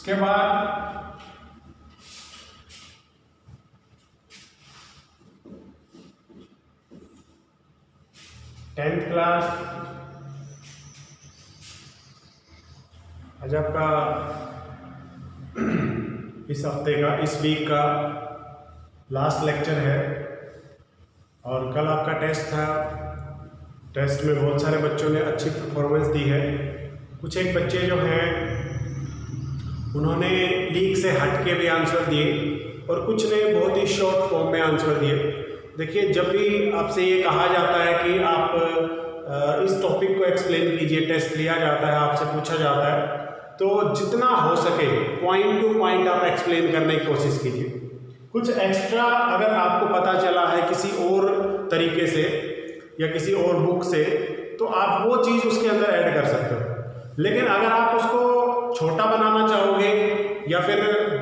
उसके बाद tenth class आज आपका इस हफ्ते का, इस वीक का लास्ट लेक्चर है और कल आपका टेस्ट था। टेस्ट में बहुत सारे बच्चों ने अच्छी परफॉर्मेंस दी है। कुछ एक बच्चे जो हैं उन्होंने लीक से हट के भी आंसर दिए और कुछ ने बहुत ही शॉर्ट फॉर्म में आंसर दिए। देखिए, जब भी आपसे ये कहा जाता है कि आप इस टॉपिक को एक्सप्लेन कीजिए, टेस्ट लिया जाता है, आपसे पूछा जाता है, तो जितना हो सके पॉइंट टू पॉइंट आप एक्सप्लेन करने की कोशिश कीजिए। कुछ एक्स्ट्रा अगर आपको पता चला है किसी और तरीके से या किसी और बुक से, तो आप वो चीज़ उसके अंदर ऐड कर सकते हो। लेकिन अगर आप उसको छोटा बनाना चाहोगे या फिर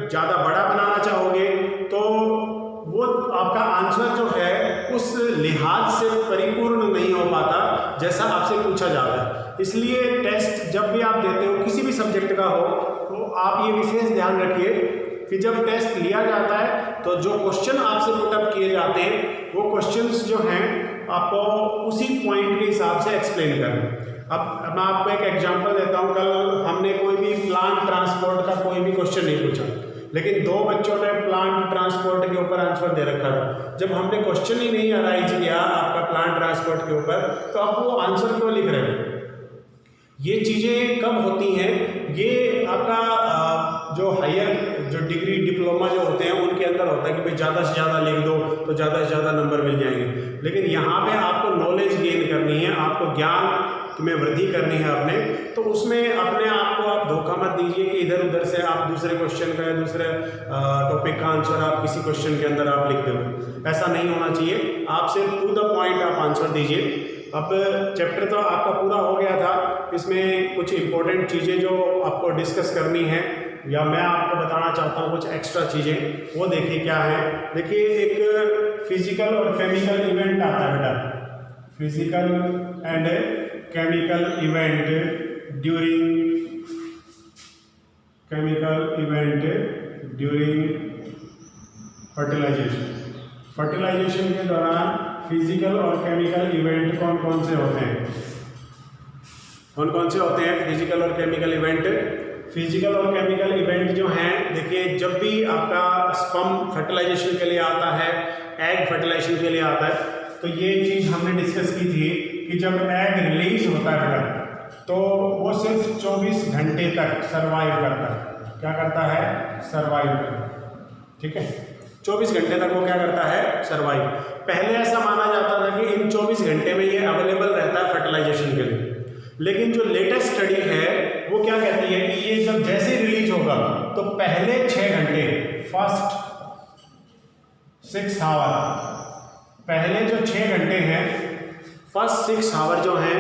ज़्यादा बड़ा बनाना चाहोगे, तो वो आपका आंसर जो है उस लिहाज से परिपूर्ण नहीं हो पाता जैसा आपसे पूछा जाता है। इसलिए टेस्ट जब भी आप देते हो, किसी भी सब्जेक्ट का हो, तो आप ये विशेष ध्यान रखिए कि जब टेस्ट लिया जाता है तो जो क्वेश्चन आपसे पुटअप किए जाते हैं वो क्वेश्चंस जो हैं आपको उसी पॉइंट के हिसाब से एक्सप्लेन करें। अब मैं आपको एक एग्जांपल देता हूँ। कल हमने कोई भी प्लांट ट्रांसपोर्ट का कोई भी क्वेश्चन नहीं पूछा, लेकिन दो बच्चों ने प्लांट ट्रांसपोर्ट के ऊपर आंसर दे रखा था। जब हमने क्वेश्चन ही नहीं अराइज किया आपका प्लांट ट्रांसपोर्ट के ऊपर, तो आप वो आंसर क्यों लिख रहे हो? ये चीज़ें कब होती हैं? ये आपका जो हायर जो डिग्री डिप्लोमा जो होते हैं उनके अंदर होता है कि भाई ज़्यादा से ज़्यादा लिख दो तो ज़्यादा से ज़्यादा नंबर मिल जाएंगे। लेकिन यहाँ पे आपको नॉलेज गेन करनी है, आपको ज्ञान में वृद्धि करनी है अपने, तो उसमें अपने आप को आप धोखा मत दीजिए कि इधर उधर से आप दूसरे क्वेश्चन का या दूसरे टॉपिक का आंसर आप किसी क्वेश्चन के अंदर आप लिख दोगे। ऐसा नहीं होना चाहिए। आप सिर्फ टू द पॉइंट आप आंसर दीजिए। अब चैप्टर तो आपका पूरा हो गया था, इसमें कुछ इंपॉर्टेंट चीज़ें जो आपको डिस्कस करनी है या मैं आपको बताना चाहता हूँ कुछ एक्स्ट्रा चीज़ें, वो देखिए क्या है। देखिए, एक फिजिकल और केमिकल इवेंट आता है बेटा, physical and chemical event during fertilization. Fertilization के दौरान फिजिकल और केमिकल इवेंट कौन कौन से होते हैं? कौन कौन से होते हैं फिजिकल और केमिकल इवेंट? फिजिकल और केमिकल इवेंट जो हैं, देखिए, जब भी आपका स्पर्म फर्टिलाइजेशन के लिए आता है, एग फर्टिलाइजेशन के लिए आता है, तो ये चीज़ हमने डिस्कस की थी कि जब एग रिलीज होता है बेटा, तो वो सिर्फ 24 घंटे तक सर्वाइव करता है। क्या करता है? सर्वाइव करता है। ठीक है, 24 घंटे तक वो क्या करता है? सर्वाइव। पहले ऐसा माना जाता था कि इन 24 घंटे में ये अवेलेबल रहता है फर्टिलाइजेशन के लिए, लेकिन जो लेटेस्ट स्टडी है वो क्या कहती है कि ये जब जैसे रिलीज होगा तो पहले 6 घंटे, फर्स्ट 6 आवर, पहले जो 6 घंटे हैं, फर्स्ट 6 आवर जो हैं,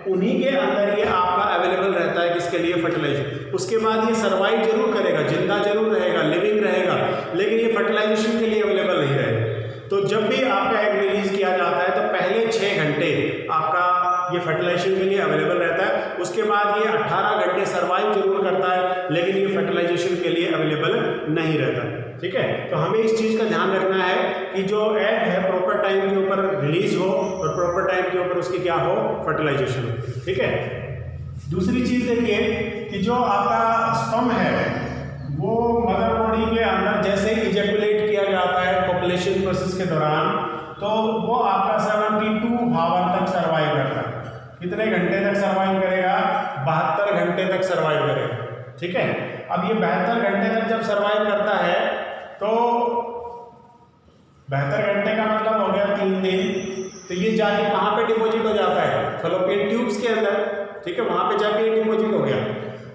उन्हीं के अंदर ये आपका अवेलेबल रहता है किसके लिए? फर्टिलाइजेशन। उसके बाद ये सर्वाइव जरूर करेगा, जिंदा जरूर रहेगा, लिविंग रहेगा, लेकिन ये फर्टिलाइजेशन के लिए अवेलेबल नहीं रहेगा। तो जब भी आपका एग रिलीज किया जाता है तो पहले 6 घंटे आपका ये फर्टिलाइजेशन के लिए अवेलेबल रहता है। उसके बाद ये 18 घंटे सर्वाइव जरूर करता है, लेकिन ये फर्टिलाइजेशन के लिए अवेलेबल नहीं रहता। ठीक है, तो हमें इस चीज़ का ध्यान रखना है कि जो एग है प्रॉपर टाइम के ऊपर रिलीज हो और प्रॉपर टाइम के ऊपर उसकी क्या हो? फर्टिलाइजेशन हो। ठीक है, दूसरी चीज़ देखिए कि जो आपका स्पर्म है वो मदर बॉडी के अंदर जैसे इजैकुलेट किया जाता है पॉपुलेशन प्रोसेस के दौरान, तो वो आपका 72 आवर तक सर्वाइव करता है। कितने घंटे तक सर्वाइव करेगा? 72 घंटे तक सर्वाइव करेगा। ठीक है, अब ये 72 घंटे तक जब सर्वाइव करता है तो 72 घंटे का मतलब हो गया 3 दिन। तो ये जाके कहाँ पे डिपॉजिट हो जाता है? फैलोपियन ट्यूब्स के अंदर। ठीक है, वहाँ पे जाके डिपॉजिट हो गया।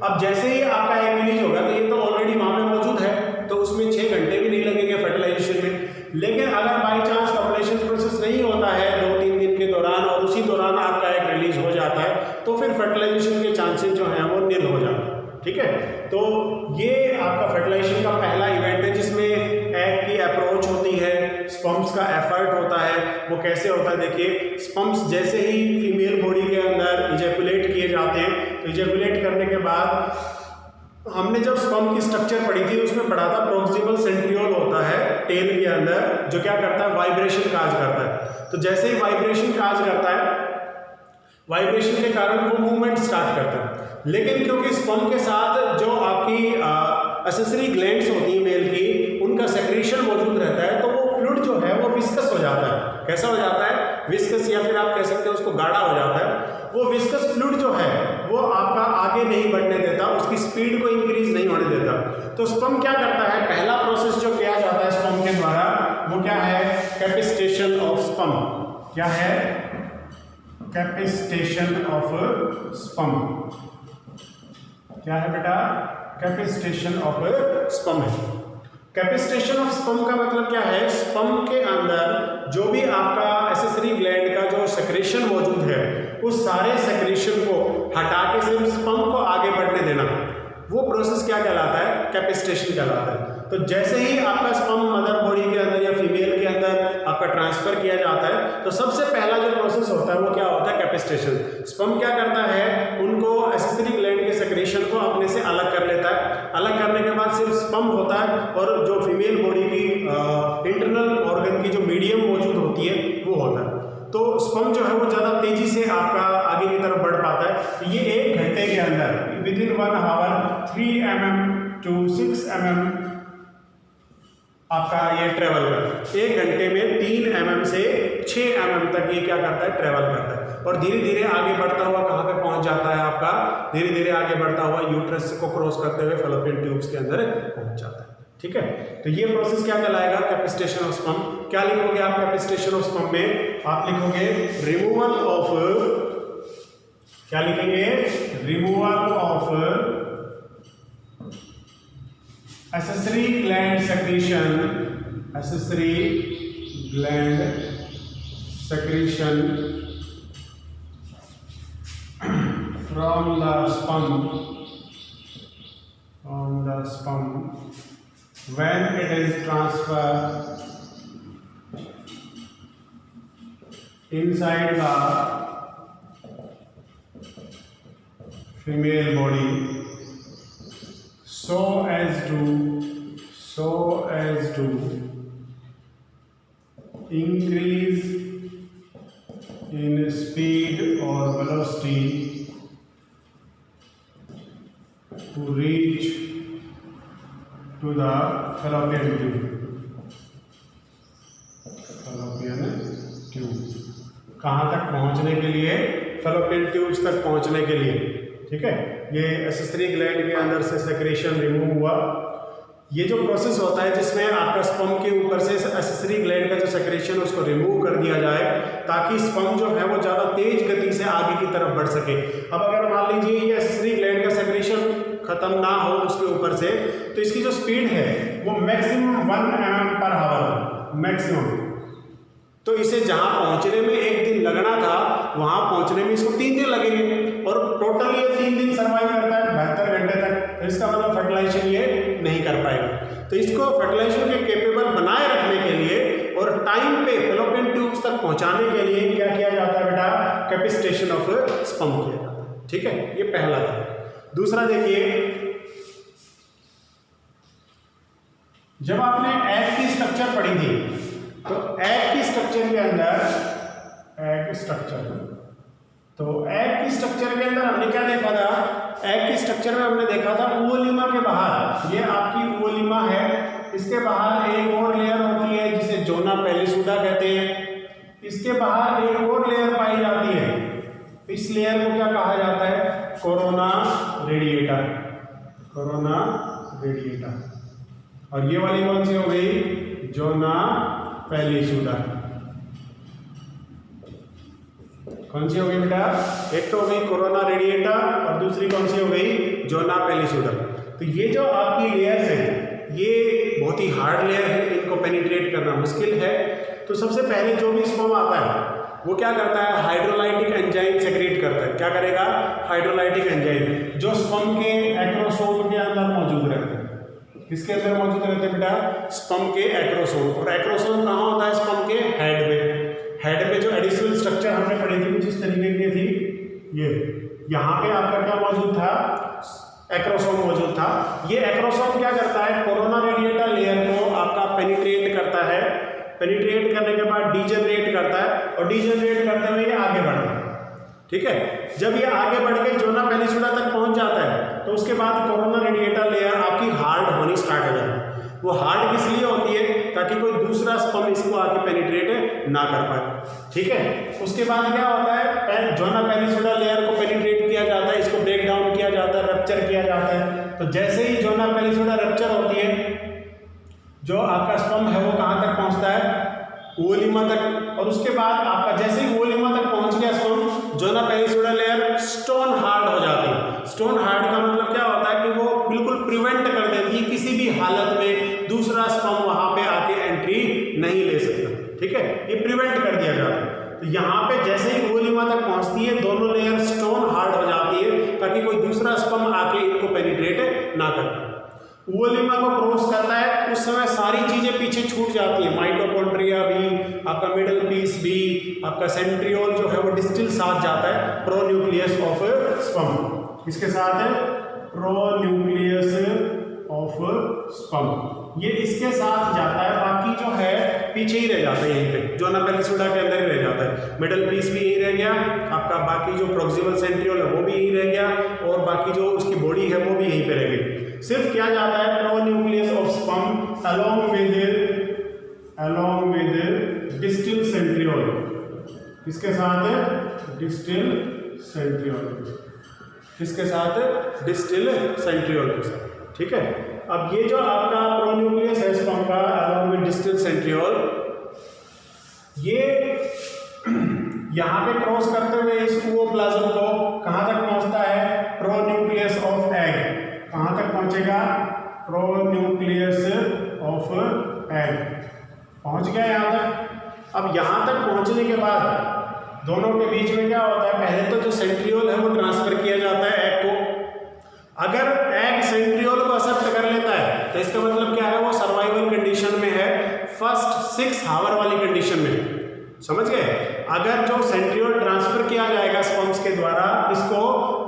अब जैसे ही आपका एग रिलीज होगा तो ये तो ऑलरेडी वहाँ पे मौजूद है, तो उसमें 6 घंटे भी नहीं लगेंगे फर्टिलाइजेशन में। लेकिन अगर बाई चांस पॉपुलेशन प्रोसेस नहीं होता है 2-3 दिन के दौरान और उसी दौरान आपका एग रिलीज हो जाता है, तो फिर फर्टिलाइजेशन के चांसेस जो हैं वो निल हो जाते हैं। ठीक है, तो ये आपका फर्टिलाइजेशन का पहला इवेंट है जिसमें एग की अप्रोच होती है, स्पर्म्स का एफर्ट होता है। वो कैसे होता है? देखिए, स्पर्म्स जैसे ही फीमेल बॉडी के अंदर इजैकुलेट किए जाते हैं, तो इजैकुलेट करने के बाद हमने जब स्पर्म की स्ट्रक्चर पढ़ी थी उसमें पढ़ा था प्रोक्सिमल सेंट्रियोल होता है टेल के अंदर, जो क्या करता है, वाइब्रेशन काज करता है। तो जैसे ही वाइब्रेशन काज करता है, वाइब्रेशन के कारण वो मूवमेंट स्टार्ट करता है। लेकिन क्योंकि स्पर्म के साथ जो आपकी एसेसरी ग्लैंड्स होती हैं मेल की, उनका सेक्रेशन मौजूद रहता है, तो वो फ्लूइड जो है वो विस्कस हो जाता है। कैसा हो जाता है? विस्कस, या फिर आप कह सकते हैं उसको गाढ़ा हो जाता है। वो विस्कस फ्लूइड जो है वो आपका आगे नहीं बढ़ने देता, उसकी स्पीड को इंक्रीज नहीं होने देता। तो स्पर्म क्या करता है, पहला प्रोसेस जो किया जाता है स्पर्म के द्वारा वो क्या है, कैपिस्टेशन ऑफ स्पर्म। क्या है? कैपिस्टेशन ऑफ स्पर्म। क्या है बेटा? कैपिस्टेशन ऑफ स्पर्म है। कैपिस्टेशन ऑफ स्पर्म का मतलब क्या है, स्पर्म के अंदर जो भी आपका एसेसरी ग्लैंड का जो सेक्रेशन मौजूद है, उस सारे सेक्रेशन को हटा के सिर्फ स्पर्म को आगे बढ़ने देना, वो प्रोसेस क्या कहलाता है? कैपिस्टेशन कहलाता है। तो जैसे ही आपका स्पर्म मदर बॉडी के अंदर या फीमेल के अंदर आपका ट्रांसफर किया जाता है, तो सबसे पहला जो प्रोसेस होता है वो क्या होता है? कैपिस्टेशन। स्पर्म क्या करता है, उनको एसेसरी ग्लैंड के सेक्रेशन को अपने से अलग कर लेता है। अलग करने के बाद सिर्फ स्पर्म होता है, और जो फीमेल बॉडी की इंटरनल ऑर्गन की जो मीडियम मौजूद होती है वो होता है। तो स्पर्म जो है वो ज़्यादा तेजी से आपका आगे की तरफ बढ़ पाता है। तो ये 1 घंटे के अंदर within 1 our 3 mm to 6 mm आपका ये ट्रेवल करता है। 1 घंटे में 3 mm से 6 mm तक ये क्या करता है? ट्रेवल करता है। और धीरे धीरे आगे बढ़ता हुआ कहाँ पे पहुंच जाता है आपका? धीरे धीरे आगे बढ़ता हुआ यूट्रस को क्रॉस करते हुए फैलोपियन ट्यूब्स के अंदर पहुंच जाता है। ठीक है, तो ये प्रोसेस क्या कहलाएगा? कैपिस्टेशन ऑफ स्पर्म। क्या लिखोगे आप कैपिस्टेशन ऑफ स्पर्म में? आप लिखोगे रिमूवल ऑफ, क्या लिखेंगे? Removal of accessory gland secretion, accessory gland secretion from the sperm, when it is transferred inside the female body so as to increase in speed or velocity to reach to the fallopian tube। fallopian tube कहाँ तक पहुँचने के लिए? fallopian tubes तक पहुँचने के लिए। ठीक है, ये एसेसरी ग्लैंड के अंदर से सेक्रेशन रिमूव हुआ। ये जो प्रोसेस होता है जिसमें आपका स्पर्म के ऊपर से एसेसरी ग्लैंड का जो सेक्रेशन उसको रिमूव कर दिया जाए, ताकि स्पर्म जो है वो ज़्यादा तेज गति से आगे की तरफ बढ़ सके। अब अगर मान लीजिए ये एसेसरी ग्लैंड का सेक्रेशन खत्म ना हो उसके ऊपर से, तो इसकी जो स्पीड है वो मैक्सिमम 1 mm/h मैक्सिमम। तो इसे जहाँ पहुँचने में 1 दिन लगना था, वहाँ पहुँचने में इसको 3 दिन लगेंगे, और टोटल ये 3 दिन सर्वाइव करता है 72 घंटे तक। तो इसका मतलब फर्टिलाइजेशन ये नहीं कर पाएगा। तो इसको फर्टिलाइजेशन के केपेबल बनाए रखने के लिए और टाइम पे फैलोपियन ट्यूब्स तक पहुँचाने के लिए क्या किया जाता है बेटा? कैपिस्टेशन ऑफ स्पर्म किया जाता है। ठीक है, ये पहला था। दूसरा देखिए, जब आपने एग की स्ट्रक्चर पढ़ी थी, तो एग की स्ट्रक्चर के अंदर एग स्ट्रक्चर, तो एग की स्ट्रक्चर के अंदर हमने क्या देखा था? एग की स्ट्रक्चर में हमने देखा था ओवोलिमा के बाहर, ये आपकी ओवोलिमा है, इसके बाहर एक और लेयर होती है जिसे जोना पेलिसुडा कहते हैं। इसके बाहर एक और लेयर पाई जाती है, इस लेयर को क्या कहा जाता है? Corona radiata. Corona radiata. और ये वाली कौन सी हो गई? जोना पेलिसुडा। कौन सी हो गई बेटा? एक तो हो गई कोरोना रेडिएटा और दूसरी कौन सी हो गई? जोना पेलिसुडा। तो ये जो आपकी लेयर्स हैं, ये बहुत ही हार्ड लेयर है, इनको पेनिट्रेट करना मुश्किल है। तो सबसे पहले जो भी स्पर्म आता है वो क्या करता है? हाइड्रोलाइटिक एंजाइम सेक्रेट करता है। क्या करेगा? हाइड्रोलाइटिक एंजाइम, जो स्पर्म के एक्रोसोम के अंदर मौजूद रहते हैं। किसके अंदर मौजूद रहते हैं बेटा? स्पर्म के एक्रोसोम। और एक्रोसोम कहाँ होता है? स्पर्म के हेड में। हेड में जो एडिशनल स्ट्रक्चर हमने पढ़ी थी कुछ इस तरीके की थी, ये यहाँ पे आपका क्या मौजूद था? एक्रोसोम मौजूद था। ये एक्रोसोम क्या करता है, कोरोना रेडिएटा लेयर को आपका पेनिट्रेट करता है, पेनिट्रेट करने के बाद डीजनरेट करता है और डीजनरेट करते हुए ये आगे बढ़ता है। ठीक है, जब ये आगे बढ़ के जोना पेनिसुला तक पहुंच जाता है तो उसके बाद कोरोना रेडिएटा लेयर आपकी हार्ड होनी स्टार्ट हो जाती है। वो हार्ड किस लिए होती है, ताकि कोई दूसरा स्पर्म इसको आके पेनिट्रेट ना कर पाए। ठीक है, उसके बाद क्या होता है, जोना पेनिसुला लेयर को पेनिट्रेट किया जाता है, इसको ब्रेक डाउन किया जाता है, रप्चर किया जाता है। तो जैसे ही जोना पेनिसुला रप्चर होती है, जो आपका स्पर्म है वो कहाँ तक पहुँचता है, ओवोलिमा तक, और उसके बाद आपका जैसे ही ओवोलिमा तक पहुँच गया स्पर्म, जोना पेनिसुला लेयर स्टोन हार्ड हो जाती है। स्टोन हार्ड का मतलब क्या होता है कि वो बिल्कुल प्रिवेंट कर देती है, किसी भी हालत में दूसरा स्पर्म वहाँ पे आके एंट्री नहीं ले सकता। ठीक है, ये प्रिवेंट कर दिया जाता है। तो यहाँ पे जैसे ही ओवोलिमा तक पहुँचती है, दोनों लेयर स्टोन हार्ड हो जाती है, ताकि कोई दूसरा स्पर्म आके इनको पेनिट्रेट ना कर पाए। ओवोलिमा को क्रॉस करता है, उस समय सारी चीजें पीछे छूट जाती है, माइटोकॉन्ड्रिया भी, आपका मिडल पीस भी, आपका सेंट्रियोल जो है वो डिस्टिल साथ जाता है प्रोन्यूक्लियस ऑफ स्पर्म। किसके साथ है, प्रोन्यूक्लियस ऑफ स्पर्म, ये इसके साथ जाता है, बाकी जो है पीछे ही रह जाता है, यहीं पे जोना पेनिसुला के अंदर ही रह जाता है। मिडल पीस भी यही रह गया आपका, बाकी जो प्रोक्सिमल सेंट्रियोल है वो भी यही रह गया, और बाकी जो उसकी बॉडी है वो भी यहीं पे रह गई। सिर्फ क्या जाता है, pronucleus of sperm along with distil centriole, इसके साथ है डिस्टिल सेंट्रियोल, इसके साथ डिस्टिल सेंट्रियोल के साथ। ठीक है, अब ये जो आपका प्रोन्यूक्लियस है स्पर्म का अलोंग विद डिस्टिल सेंट्रियोल, ये यहाँ पे क्रॉस करते हुए इस ओवोप्लाज्म को कहाँ तक पहुँचता है, प्रोन्यूक्लियस ऑफ एग, कहाँ तक पहुँचेगा, प्रोन्यूक्लियस ऑफ एग पहुँच गया यहाँ तक। अब यहाँ तक पहुँचने के बाद दोनों के बीच में क्या होता है, पहले तो जो सेंट्रियोल है वो ट्रांसफर किया जाता है एग को। अगर एग सेंट्रियोल को एक्सेप्ट कर लेता है तो इसका मतलब क्या है, वो सर्वाइवल कंडीशन में है, फर्स्ट 6 आवर वाली कंडीशन में। समझ गए, अगर जो सेंट्रियोल ट्रांसफर किया जाएगा स्पर्म्स के द्वारा इसको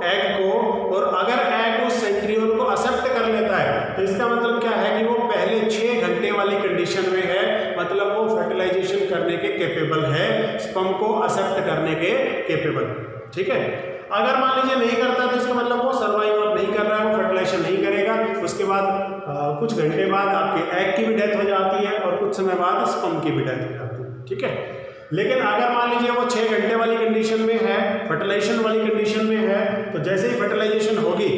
एग को, और अगर एग उस सेंट्रियोल को एक्सेप्ट कर लेता है तो इसका मतलब क्या है कि वो पहले 6 घंटे वाली कंडीशन में है, मतलब वो फर्टिलाइजेशन करने के कैपेबल है, स्पर्म को एक्सेप्ट करने के कैपेबल। ठीक है, अगर मान लीजिए नहीं करता तो इसका मतलब वो सर्वाइव नहीं कर रहा है, वो फर्टिलाइजेशन नहीं करेगा। उसके बाद कुछ घंटे बाद आपके एग की भी डेथ हो जाती है और कुछ समय बाद स्पर्म की भी डेथ हो जाती है। ठीक है, लेकिन अगर मान लीजिए वो 6 घंटे वाली कंडीशन में है, फर्टिलाइजेशन वाली कंडीशन में है, तो जैसे ही फर्टिलाइजेशन होगी,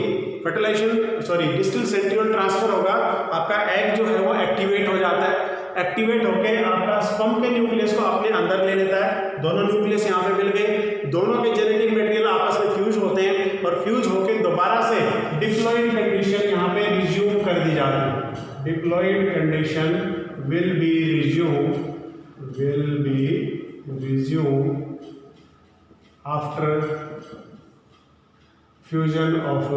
डिस्टिल सेंट्रियोल ट्रांसफर होगा, आपका एग जो है वो एक्टिवेट हो जाता है। एक्टिवेट होकर आपका स्पर्म के न्यूक्लियस को अपने अंदर ले लेता है, दोनों न्यूक्लियस यहाँ पे मिल गए, दोनों के जेनेटिक मटेरियल आपस में फ्यूज होते हैं, और फ्यूज होकर दोबारा से डिप्लॉइड कंडीशन यहाँ पे रिज्यूम कर दी जाती है। Diploid condition will be resume after fusion of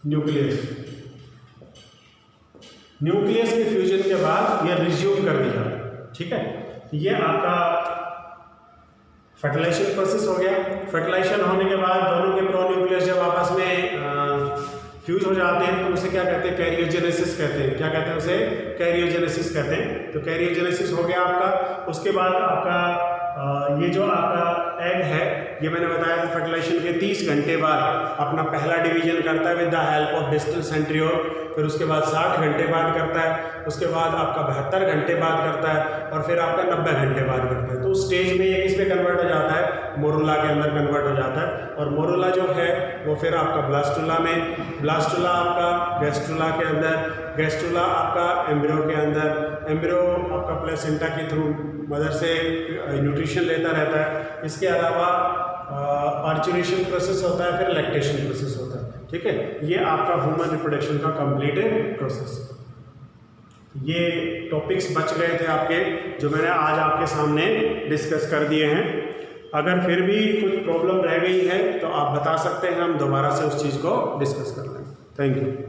nucleus के फ्यूजन के बाद यह रिज्यूम कर दिया। ठीक है, ये आपका फर्टिलाइजेशन प्रोसेस हो गया। फर्टिलाइजेशन होने के बाद दोनों के प्रोन्यूक्लियस जब आपस में फ्यूज हो जाते हैं तो उसे क्या कहते हैं, कैरियोजेनेसिस कहते हैं। क्या कहते हैं उसे, कैरियोजेनेसिस कहते हैं। तो कैरियोजेनेसिस हो गया आपका। उसके बाद आपका ये जो आपका एग है, ये मैंने बताया था फर्टिलाइजेशन के 30 घंटे बाद अपना पहला डिवीजन करता है with the help of distil centriole, फिर उसके बाद 60 घंटे बाद करता है, उसके बाद आपका 72 घंटे बाद करता है, और फिर आपका 90 घंटे बाद करता है। तो उस स्टेज में ये किस पे कन्वर्ट हो जाता है, मोरुला के अंदर कन्वर्ट हो जाता है। और मोरुला जो है वो फिर आपका ब्लास्टुला में, ब्लास्टुला आपका गैस्ट्रुला के अंदर, गैस्ट्रुला आपका एम्ब्रियो के अंदर, एम्ब्रियो आपका प्लेसेंटा के थ्रू मदर से न्यूट्रिशन लेता रहता है। इसके अलावा पार्चुरेशन प्रोसेस होता है, फिर लैक्टेशन प्रोसेस होता है। ठीक है, ये आपका ह्यूमन रिप्रोडक्शन का कंप्लीट प्रोसेस। ये टॉपिक्स बच गए थे आपके, जो मैंने आज आपके सामने डिस्कस कर दिए हैं। अगर फिर भी कुछ प्रॉब्लम रह गई है तो आप बता सकते हैं, हम दोबारा से उस चीज़ को डिस्कस कर लेंगे। Thank you.